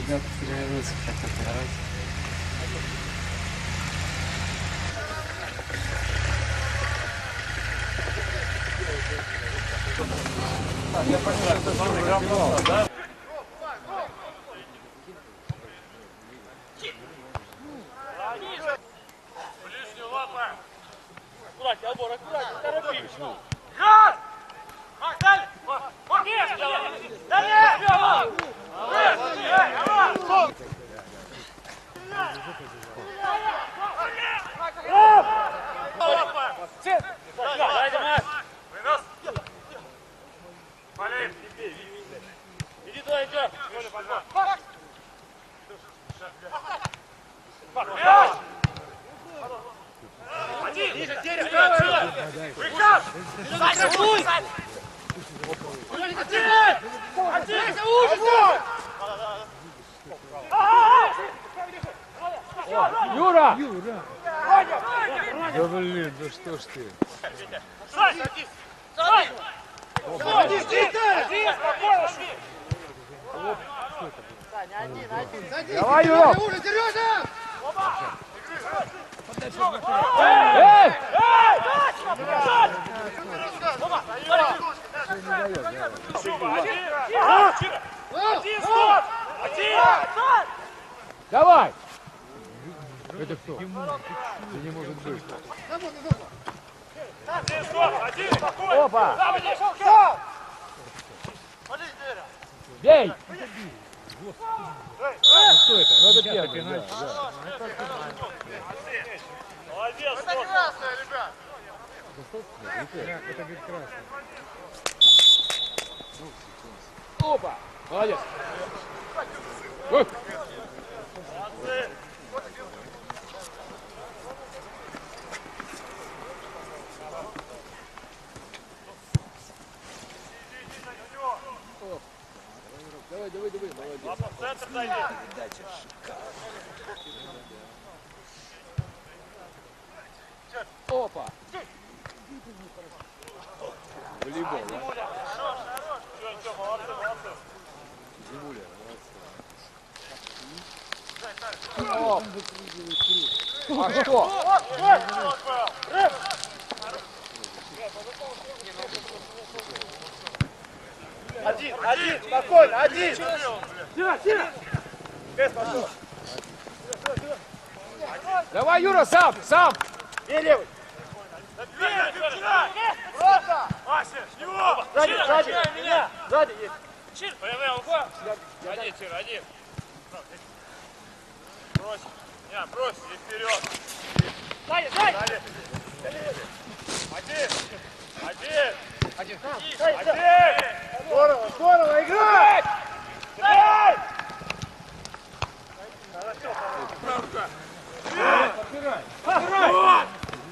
Ребята тренируются, хотят играть. Я понимаю, что это равно, да? Ближнюю лапа! Аккуратнее, Албор, аккуратнее, торопись! Макс, дали! Нет, дали! Дайте, Макс! Валерий! Иди туда, идем! Один! Ниже, дерево! Приказ! Саша, пусть! Юра! Да блин, да что ж ты? Сань, садись! Садись! Давай, Юра! Эй! Давай! Это кто? Это не может быть. Опа! Бей! Что это? Ну это первый. Молодец! Это красная, ребят! Это говорит красный. Опа! Молодец! Давай, молодец. Лапа в центр дойди. Опа! Волейбол, да? Хорош, хорош. Ничего, молодцы, молодцы. Зимуля, молодцы. Оп! А что? Один, спокойно, один! Сильно! Без пошел! Давай, Юра, сам! Бей левый! Просто! Вася, его! Сзади, меня! Сзади есть! Чир! Появляй, угла! Один, Чир, один! Брось! Не, брось и вперед! Сзади! Один! Здорово, играй! Дай!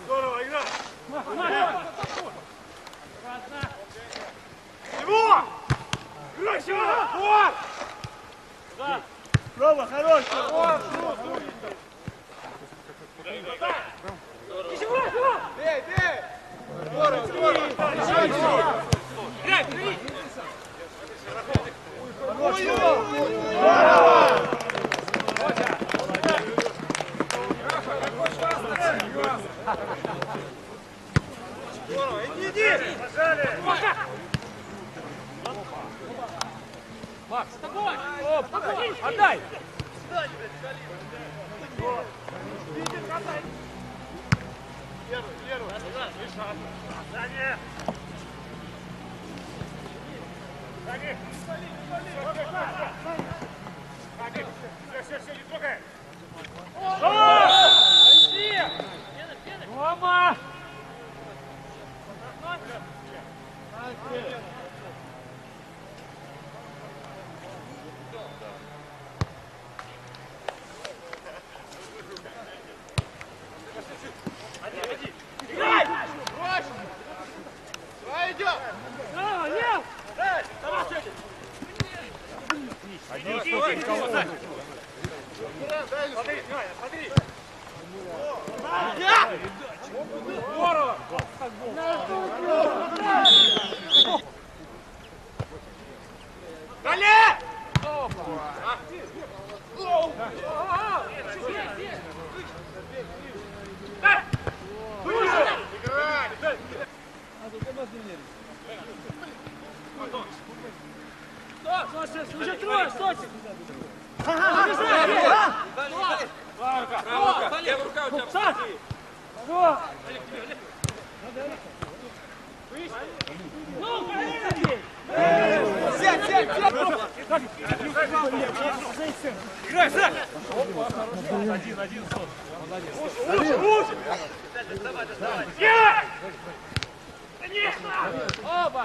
Здорово, играй! Его! Играй, сюда! Вот! Да! Рома, хорош! Бей! Здорово! Играй, бери! Здорово, иди! Пожали! Макс! Оп! Отдай! Первый! Сзади! Все, не трогай! Рома! Играй! Давай, идем! Смотри! Здорово! Далее! Саш! Хорош! Ну, сядь! Играй, Саш! Один, Лучше! Доставай! Конечно! Оба!